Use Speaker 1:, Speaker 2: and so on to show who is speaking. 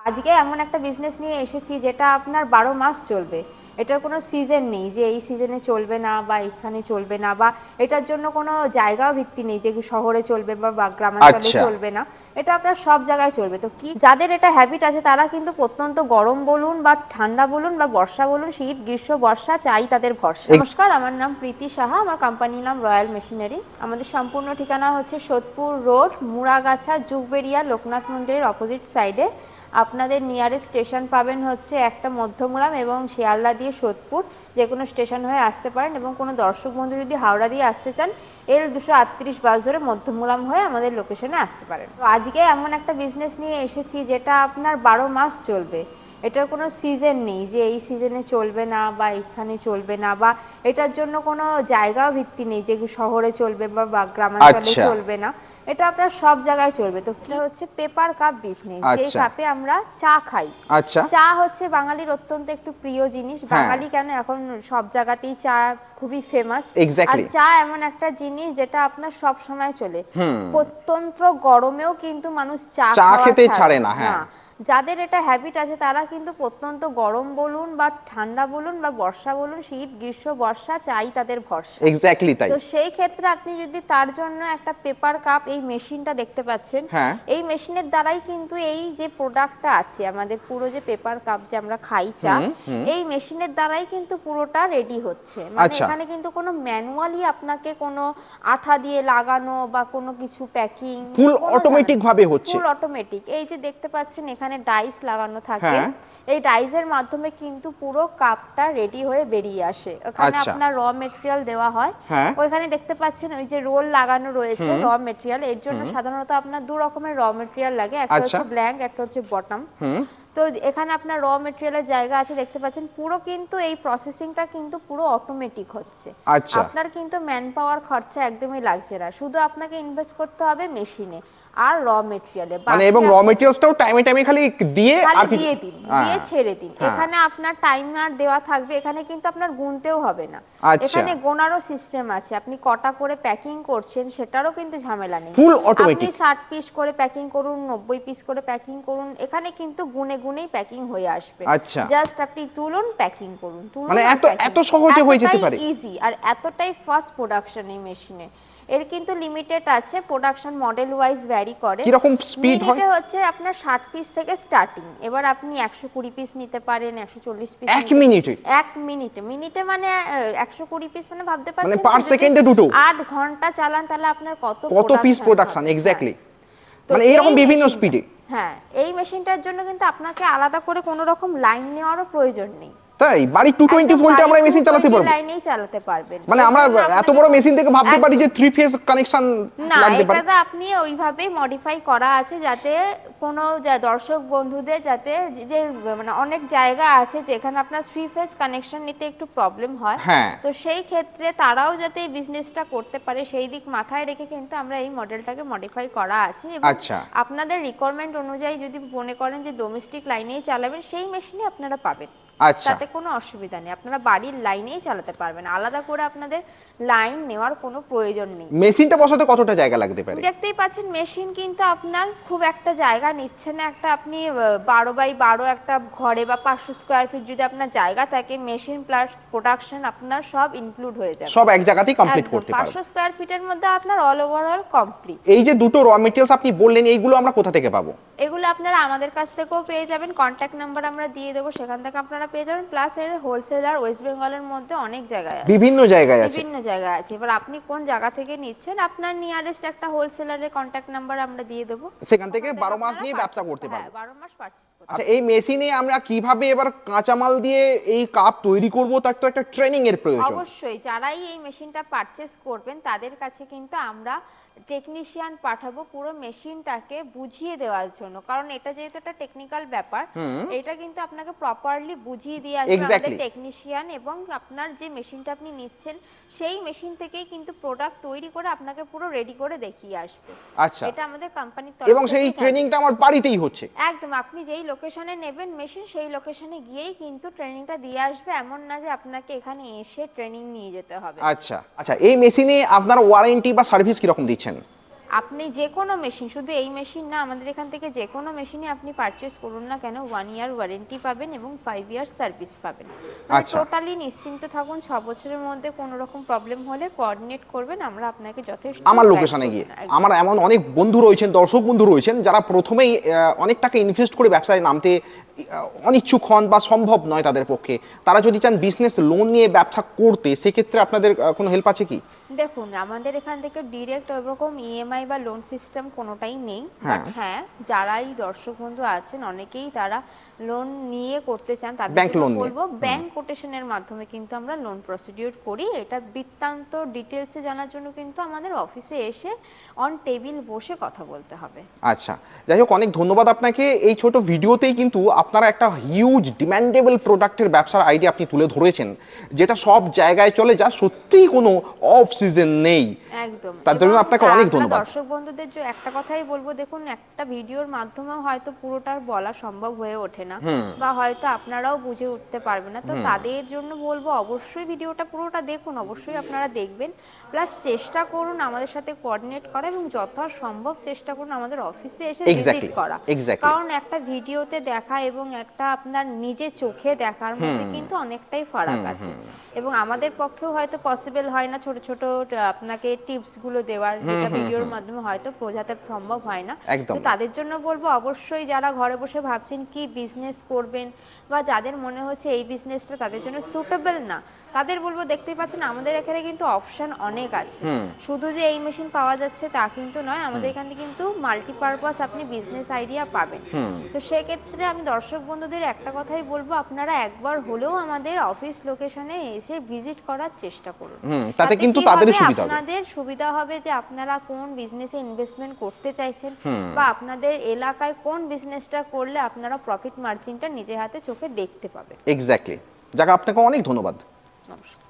Speaker 1: আজকে এমন একটা বিজনেস নিয়ে এসেছি যেটা আপনার 12 মাস চলবে। এটার কোনো সিজন নেই যে এই সিজনে চলবে না বা এখানে চলবে না, বা এটার জন্য কোনো জায়গাও ভিত্তি নেই যে শহরে চলবে বা গ্রামাঞ্চলে
Speaker 2: আচ্ছা।
Speaker 1: চলবে না। এটা আপনার সব জায়গায় চলবে। তো কি যাদের এটা হ্যাবিট আছে তারা কিন্তু প্রত্যন্ত গরম বলুন বা ঠান্ডা বলুন বা বর্ষা বলুন, শীত গ্রীষ্ম বর্ষা চাই তাদের ভরসা। নমস্কার, আমার নাম প্রীতি সাহা, আমার কোম্পানির নাম রয়্যাল মেশিনারি। আমাদের সম্পূর্ণ ঠিকানা হচ্ছে সোদপুর রোড, মুড়াগাছা, যুগবেড়িয়া, লোকনাথ মন্দিরের অপোজিট সাইডে। আপনাদের নিয়ারেস্ট স্টেশন পাবেন হচ্ছে একটা মধ্যমগ্রাম এবং শিয়ালদা দিয়ে সোদপুর, যে কোনো স্টেশন হয়ে আসতে পারেন। এবং কোনো দর্শক বন্ধু যদি হাওড়া দিয়ে আসতে চান, L238 বাস ধরে মধ্যমগ্রাম হয়ে আমাদের লোকেশনে আসতে পারেন। তো আজকে এমন একটা বিজনেস নিয়ে এসেছি যেটা আপনার 12 মাস চলবে। এটার কোনো সিজন নেই যে এই সিজনে চলবে না বা এখানে চলবে না, বা এটার জন্য কোনো জায়গাও ভিত্তি নেই যে শহরে চলবে বা গ্রামাঞ্চলে
Speaker 2: আচ্ছা।
Speaker 1: চলবে না। এটা আপনার সব জায়গায় চলবে। তো কি হচ্ছে পেপার কাপ বিজনেস, যে
Speaker 2: আচ্ছা।
Speaker 1: কাপে আমরা চা খাই।
Speaker 2: আচ্ছা।
Speaker 1: চা হচ্ছে বাঙালির অত্যন্ত একটু প্রিয় জিনিস।
Speaker 2: হ্যাঁ।
Speaker 1: বাঙালি কেন, এখন সব জায়গাতেই চা খুবই ফেমাস। আর
Speaker 2: এক্স্যাক্টলি।
Speaker 1: চা এমন একটা জিনিস যেটা আপনার সব সময় চলে। প্রত্যন্ত গরমেও কিন্তু মানুষ চা খাওয়া
Speaker 2: খেতে ছাড়ে না। হ্যাঁ।
Speaker 1: যাদের এটা হ্যাবিট আছে তারা কিন্তু প্রত্যন্ত গরম বলুন বা ঠান্ডা বলুন বা বর্ষা বলুন, শীত গ্রীষ্ম বর্ষা চাই তাদের ভরসা।
Speaker 2: এক্স্যাক্টলি তাই।
Speaker 1: তো সেই ক্ষেত্রে আপনি যদি তার জন্য একটা পেপার কাপ, এই মেশিনটা দেখতে পাচ্ছেন,
Speaker 2: হ্যাঁ।
Speaker 1: এই মেশিনের দ্বারাই কিন্তু এই যে প্রোডাক্টটা আছে আমাদের, পুরো যে পেপার কাপ যে আমরা খাই চা, এই মেশিনের দ্বারাই কিন্তু পুরোটা রেডি হচ্ছে। মানে
Speaker 2: আচ্ছা।
Speaker 1: এখানে কিন্তু কোনো ম্যানুয়ালি আপনাকে কোনো আঠা দিয়ে লাগানো বা কোনো কিছু প্যাকিং,
Speaker 2: ফুল অটোমেটিক ভাবে হচ্ছে।
Speaker 1: Full automatic. এই যে দেখতে পাচ্ছেন এখানে ডাইস লাগানো থাকে।
Speaker 2: হ্যাঁ।
Speaker 1: এই ডাইসের মাধ্যমে কিন্তু পুরো কাপটা রেডি হয়ে বেরিয়ে আসে। ওখানে
Speaker 2: আচ্ছা।
Speaker 1: আপনার র মেটেরিয়াল দেওয়া হয়।
Speaker 2: হ্যাঁ।
Speaker 1: ওইখানে দেখতে পাচ্ছেন ওই যে রোল লাগানো রয়েছে র মেটেরিয়াল। এর জন্য সাধারণত আপনার দু রকমের র মেটেরিয়াল লাগে, একটা
Speaker 2: আচ্ছা।
Speaker 1: হচ্ছে ব্ল্যাঙ্ক, একটা হচ্ছে বটম। তো এখানে আপনার র মেটেরিয়ালের জায়গা আছে, দেখতে পাচ্ছেন পুরো কিন্তু এই প্রসেসিংটা কিন্তু পুরো অটোমেটিক হচ্ছে।
Speaker 2: আচ্ছা।
Speaker 1: আপনার কিন্তু ম্যান পাওয়ার খরচা একদমই লাগছে না, শুধু আপনাকে ইনভেস্ট করতে হবে মেশিনে আর র মেটেরিয়ালে।
Speaker 2: মানে এবং র মেটেরিয়ালসটাও টাইমে টাইমে খালি দিয়ে আর কি
Speaker 1: দিয়ে দিন, দিয়ে ছেড়ে দিন। এখানে আপনার টাইমার দেওয়া থাকবে, এখানে কিন্তু আপনার গুনতেও হবে না।
Speaker 2: আচ্ছা।
Speaker 1: এখানে গোনারও সিস্টেম আছে, আপনি কটা করে প্যাকিং করছেন সেটারও কিন্তু ঝামেলা নেই।
Speaker 2: Full automatic.
Speaker 1: আপনি 60 পিস করে প্যাকিং করুন, 90 পিস করে প্যাকিং করুন, এখানে কিন্তু গুনে গুনেই প্যাকিং হয়ে আসবে।
Speaker 2: আচ্ছা।
Speaker 1: জাস্ট আপনি তুলুন, প্যাকিং করুন, তুলুন।
Speaker 2: মানে এত সহজে হয়ে যেতে পারে।
Speaker 1: ইজি আর এতটাই ফাস্ট প্রোডাকশন এই মেশিনে। এর কিন্তু লিমিটেড আছে, প্রোডাকশন মডেল ওয়াইজ ভ্যারি করে।
Speaker 2: কি রকম স্পিড হয়?
Speaker 1: মিনিটে হচ্ছে আপনার 60 পিস থেকে স্টার্টিং। এবার আপনি 120 পিস নিতে পারেন, 140 পিস।
Speaker 2: এক মিনিটে?
Speaker 1: এক মিনিটে। মিনিটে মানে 120 পিস মানে ভাবতে পারছেন
Speaker 2: মানে পার সেকেন্ডে দুটো?
Speaker 1: 8 ঘন্টা চালান তাহলে আপনার কত
Speaker 2: পিস প্রোডাকশন। এক্স্যাক্টলি।
Speaker 1: তো
Speaker 2: মানে এরকম বিভিন্ন স্পিডে।
Speaker 1: হ্যাঁ, এই মেশিনটার জন্য কিন্তু আপনাকে আলাদা করে কোনো রকম লাইন নেওয়ারও প্রয়োজন নেই।
Speaker 2: তাই বাড়ি 220 ভোল্টে আমরা মেশিন চালাতে পারবো?
Speaker 1: লাইনেই চালাতে পারবেন।
Speaker 2: মানে আমরা এত বড় মেশিন থেকে ভাবতে পারি যে 3 ফেজ কানেকশন লাগতে পারে?
Speaker 1: না, এটা আপনি ওইভাবেই মডিফাই করা আছে যাতে কোনো দর্শক বন্ধুদের যাতে যে মানে অনেক জায়গা আছে যেখানে আপনার 3 ফেজ কানেকশন নিতে একটু প্রবলেম হয়।
Speaker 2: হ্যাঁ।
Speaker 1: তো সেই ক্ষেত্রে তারাও যাতে এই বিজনেসটা করতে পারে সেই দিক মাথায় রেখে কিন্তু আমরা এই মডেলটাকে মডিফাই করা আছে। এবং
Speaker 2: আচ্ছা।
Speaker 1: আপনাদের রিকোয়ারমেন্ট অনুযায়ী যদি মনে করেন যে ডোমেস্টিক লাইনেই চালাবেন, সেই মেশিনই আপনারা পাবেন।
Speaker 2: আচ্ছা।
Speaker 1: তাতে কোনো অসুবিধা নেই, আপনারা বাড়ির লাইনেই চালাতে পারবেন, আলাদা করে আপনাদের লাইন নেওয়ার কোনো প্রয়োজন নেই।
Speaker 2: মেশিনটা বসাতে কতটা জায়গা লাগতে পারে?
Speaker 1: দেখতেই পাচ্ছেন মেশিন কিন্তু আপনার খুব একটা জায়গা নিচ্ছে না। একটা আপনি 12x12 একটা ঘরে বা 500 স্কয়ার ফিট যদি আপনার জায়গা থাকে, মেশিন প্লাস প্রোডাকশন আপনার সব ইনক্লুড হয়ে যাবে।
Speaker 2: সব এক জায়গাতেই কমপ্লিট করতে পারবেন।
Speaker 1: 500 স্কয়ার ফিটের মধ্যে আপনার ওভারঅল কমপ্লিট।
Speaker 2: এই যে দুটো র মেটেরিয়ালস আপনি বললেন, এইগুলো আমরা কোথা থেকে পাবো?
Speaker 1: এগুলো আপনারা আমাদের কাছ থেকেও পেয়ে যাবেন, কন্ট্যাক্ট নাম্বার আমরা দিয়ে দেবো, সেখান থেকে আপনারা পেয়ে যাবেন। প্লাস এর হোলসেলার ওয়েস্ট বেঙ্গলের মধ্যে অনেক জায়গায় আছে,
Speaker 2: বিভিন্ন জায়গায় আছে।
Speaker 1: বিভিন্ন জায়গায় আছে। এবার আপনি কোন জায়গা থেকে নিচ্ছেন, আপনার নিয়ারেস্ট একটা হোলসেলারের কন্ট্যাক্ট নাম্বার আমরা দিয়ে দেবো,
Speaker 2: সেখান থেকে 12 মাস নিয়ে ব্যবসা করতে পারবেন।
Speaker 1: 12 মাস পারচেজ করতে।
Speaker 2: আচ্ছা, এই মেশিনে আমরা কিভাবে এবার কাঁচামাল দিয়ে এই কাপ তৈরি করব, তার তো একটা ট্রেনিং এর প্রয়োজন।
Speaker 1: অবশ্যই, যারাই এই মেশিনটা পারচেজ করবেন তাদের কাছে কিন্তু আমরা টেকনিশিয়ান পাঠাবো পুরো মেশিনটাকে বুঝিয়ে দেওয়ার জন্য। কারণ এটা যেহেতু একটা টেকনিক্যাল ব্যাপার, এটা কিন্তু আপনাকে প্রপারলি বুঝিয়ে দিয়ে আসবে আমাদের টেকনিশিয়ান। এবং আপনার যে মেশিনটা আপনি নিচ্ছেন সেই মেশিন থেকেই কিন্তু প্রোডাক্ট তৈরি করে আপনাকে পুরো রেডি করে দেখিয়ে আসবে।
Speaker 2: আচ্ছা।
Speaker 1: এটা আমাদের কোম্পানির তরফ থেকে।
Speaker 2: এবং সেই ট্রেনিংটা আমার বাড়িতেই হচ্ছে?
Speaker 1: একদম, আপনি যেই লোকেশনে নেবেন মেশিন সেই লোকেশনে গিয়েই কিন্তু ট্রেনিংটা দিয়ে আসবে। এমন না যে আপনাকে এখানে এসে ট্রেনিং নিয়ে যেতে হবে।
Speaker 2: আচ্ছা আচ্ছা, এই মেশিনে আপনার ওয়ারেন্টি বা সার্ভিস কি রকম দিচ্ছেন?
Speaker 1: আপনি যে কোনো মেশিন, শুধু এই মেশিন না, আমাদের এখান থেকে যে কোনো মেশিনই আপনি পারচেজ করুন না কেন 1 ইয়ার ওয়ারেন্টি পাবেন এবং 5 ইয়ার সার্ভিস পাবেন। মানে
Speaker 2: আচ্ছা।
Speaker 1: টোটালি নিশ্চিন্ত থাকুন, 6 বছরের মধ্যে কোনো রকম প্রবলেম হলে কোঅর্ডিনেট করবেন, আমরা আপনাকে যথেষ্ট
Speaker 2: আমার
Speaker 1: guide
Speaker 2: লোকেশনে
Speaker 1: করব।
Speaker 2: গিয়ে
Speaker 1: একদম।
Speaker 2: আমার এমন অনেক বন্ধু রয়েছেন, দর্শক বন্ধু রয়েছেন, যারা প্রথমেই অনেক টাকা ইনভেস্ট করে ব্যবসায় নামতে অনিচ্ছুক হন বা সম্ভব নয় তাদের পক্ষে, তারা যদি চান বিজনেস লোন নিয়ে ব্যবসা করতে, সেক্ষেত্রে আপনাদের কোনো হেল্প আছে কি?
Speaker 1: দেখুন, আমাদের এখান থেকে ডিরেক্ট ওরকম ইএমআই বা লোন সিস্টেম কোনোটাই নেই, বাট হ্যাঁ, যারাই দর্শক বন্ধু আছেন অনেকেই তারা লোন নিয়ে করতে চান, তাদের
Speaker 2: Bank
Speaker 1: জন্য
Speaker 2: loan নিয়ে।
Speaker 1: বলবো ব্যাংক কোটেশনের মাধ্যমে কিন্তু আমরা লোন প্রসিডিউর করি। এটা বৃত্তান্ত ডিটেলসে জানার জন্য কিন্তু আমাদের অফিসে এসে অন টেবিল বসে কথা বলতে হবে।
Speaker 2: আচ্ছা, যাই হোক, অনেক ধন্যবাদ আপনাকে। এই ছোট ভিডিওতেই কিন্তু আপনারা একটা হিউজ ডিমান্ডেবল প্রোডাক্টের ব্যবসার আইডিয়া আপনি তুলে ধরেছেন, যেটা সব জায়গায় চলে, যা সত্যিই কোনো অফ সিজন নেই।
Speaker 1: একদম।
Speaker 2: তার জন্য
Speaker 1: এবং
Speaker 2: আপনাকে অনেক
Speaker 1: আমরা
Speaker 2: ধন্যবাদ।
Speaker 1: দর্শক বন্ধুদের যে একটা কথাই বলবো, দেখুন একটা ভিডিওর মাধ্যমে হয়তো পুরোটা বলা সম্ভব হয়ে ওঠে না, বা হয়তো আপনারাও বুঝে উঠতে পারবেন না, তো তাদের জন্য বলবো অবশ্যই ভিডিওটা পুরোটা দেখুন, অবশ্যই আপনারা দেখবেন, প্লাস চেষ্টা করুন আমাদের সাথে কোঅর্ডিনেট করা এবং যথাসম্ভব চেষ্টা করুন আমাদের অফিসে এসে ভিজিট করা। কারণ একটা ভিডিওতে দেখা এবং একটা আপনার নিজে চোখে দেখার মধ্যে কিন্তু অনেকটাই ফারাক আছে, এবং আমাদের পক্ষেও হয়তো পসিবল হয় না ছোট ছোট আপনাকে টিপস গুলো দেওয়ার, যেটা ভিডিওর মাধ্যমে হয়তো বোঝাতে সম্ভব হয় না।
Speaker 2: একদম।
Speaker 1: তো তাদের জন্য বলবো অবশ্যই যারা ঘরে বসে ভাবছেন কি বিজনেস করবেন, বা যাদের মনে হচ্ছে এই বিজনেসটা তাদের জন্য সুটেবল না, তাদের বলবো দেখতেই পাচ্ছেন আমাদের এখানে কিন্তু অপশন অনেক আছে। শুধু যে এই মেশিন পাওয়া যাচ্ছে তা কিন্তু নয়, আমাদের এখানে কিন্তু মাল্টিপারপাস আপনি বিজনেস আইডিয়া পাবেন। তো সেক্ষেত্রে আমি দর্শক বন্ধুদের একটা কথাই বলবো, আপনারা একবার হলেও আমাদের অফিস লোকেশনে এসে ভিজিট করার চেষ্টা করুন।
Speaker 2: তাতে কিন্তু
Speaker 1: কি
Speaker 2: তাদেরই
Speaker 1: হবে,
Speaker 2: সুবিধা হবে।
Speaker 1: আপনাদের সুবিধা হবে যে আপনারা কোন বিজনেসে ইনভেস্টমেন্ট করতে চাইছেন, বা আপনাদের এলাকায় কোন বিজনেসটা করলে আপনারা প্রফিট মার্জিনটা নিজে হাতে চোখে দেখতে পাবেন।
Speaker 2: এক্স্যাক্টলি। যাক, আপনাকে অনেক ধন্যবাদ।
Speaker 1: নমস্কার।